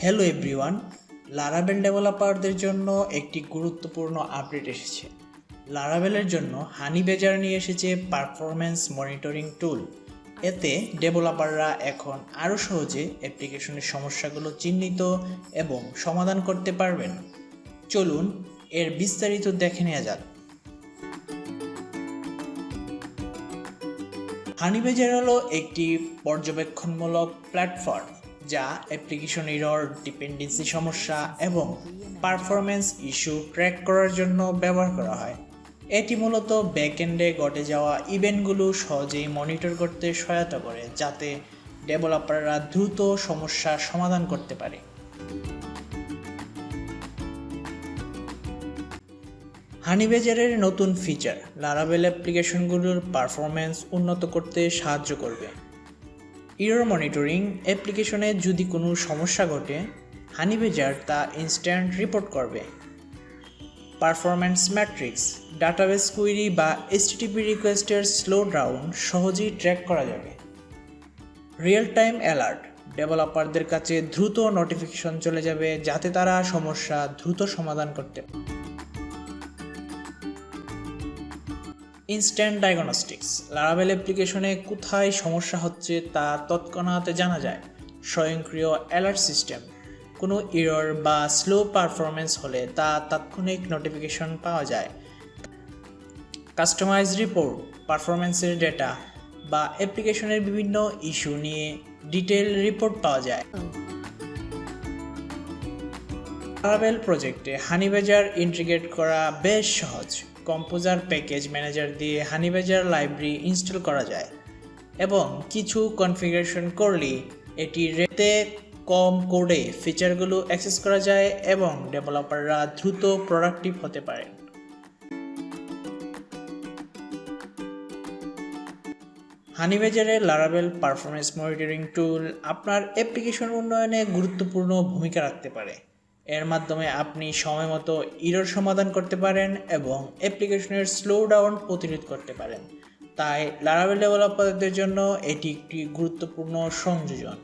Hello everyone, লারাবেল ডেভেলপারদের জন্য একটি গুরুত্বপূর্ণ আপডেট এসেছে। লারাবেলের জন্য হানিবেজার নিয়ে এসেছে পারফরম্যান্স মনিটরিং টুল। এতে ডেভেলপাররা এখন আরও সহজে অ্যাপ্লিকেশনের সমস্যাগুলো চিহ্নিত এবং সমাধান করতে পারবেন। চলুন এর বিস্তারিত দেখে নেওয়া যাক। হানিবেজার হলো একটি পর্যবেক্ষণমূলক প্ল্যাটফর্ম যা অ্যাপ্লিকেশন এরর, ডিপেন্ডেন্সি সমস্যা এবং পারফরম্যান্স ইস্যু ট্র্যাক করার জন্য ব্যবহার করা হয়। এটি মূলত ব্যাকএন্ডে ঘটে যাওয়া ইভেন্টগুলো সহজেই মনিটর করতে সহায়তা করে, যাতে ডেভেলপাররা দ্রুত সমস্যার সমাধান করতে পারে। হানিবেজারের নতুন ফিচার লারাবেল অ্যাপ্লিকেশনগুলোর পারফরম্যান্স উন্নত করতে সাহায্য করবে। এরর মনিটরিং: অ্যাপ্লিকেশনে যদি কোনো সমস্যা ঘটে, হানিবেজার তা ইনস্ট্যান্ট রিপোর্ট করবে। পারফরম্যান্স ম্যাট্রিক্স: ডাটাবেস কুইরি বা এইচটিটিপি রিকোয়েস্টের স্লোডাউন সহজেই ট্র্যাক করা যাবে। রিয়েল টাইম অ্যালার্ট: ডেভেলপারদের কাছে দ্রুত নোটিফিকেশন চলে যাবে, যাতে তারা সমস্যা দ্রুত সমাধান করতে পারে। ইনস্ট্যান্ট ডায়াগনস্টিক্স: লারাবেল অ্যাপ্লিকেশনে কোথায় সমস্যা হচ্ছে তা তৎক্ষণাৎ জানা যায়। স্বয়ংক্রিয় অ্যালার্ট সিস্টেম: কোনো এরর বা স্লো পারফরমেন্স হলে তা তাৎক্ষণিক নোটিফিকেশন পাওয়া যায়। কাস্টমাইজ রিপোর্ট: পারফরমেন্সের ডেটা বা অ্যাপ্লিকেশনের বিভিন্ন ইস্যু নিয়ে ডিটেইল রিপোর্ট পাওয়া যায়। লারাবেল প্রজেক্টে হানিবেজার ইন্টিগ্রেট করা বেশ সহজ। কম্পোজার প্যাকেজ ম্যানেজার দিয়ে হানিবেজার লাইব্রেরি ইনস্টল করা যায় এবং কিছু কনফিগারেশন করলেই এটি রেতে কম কোডে ফিচারগুলো অ্যাক্সেস করা যায় এবং ডেভেলপাররা দ্রুত প্রোডাক্টিভ হতে পারে। হানিবেজারের লারাবেল পারফরম্যান্স মনিটরিং টুল আপনার অ্যাপ্লিকেশন উন্নয়নে গুরুত্বপূর্ণ ভূমিকা রাখতে পারে। এর মাধ্যমে আপনি সময়মতো এরর সমাধান করতে পারেন এবং অ্যাপ্লিকেশনের স্লোডাউন প্রতিরোধ করতে পারেন। তাই লারাবেল ডেভেলপারদের জন্য এটি একটি গুরুত্বপূর্ণ সংযোজন।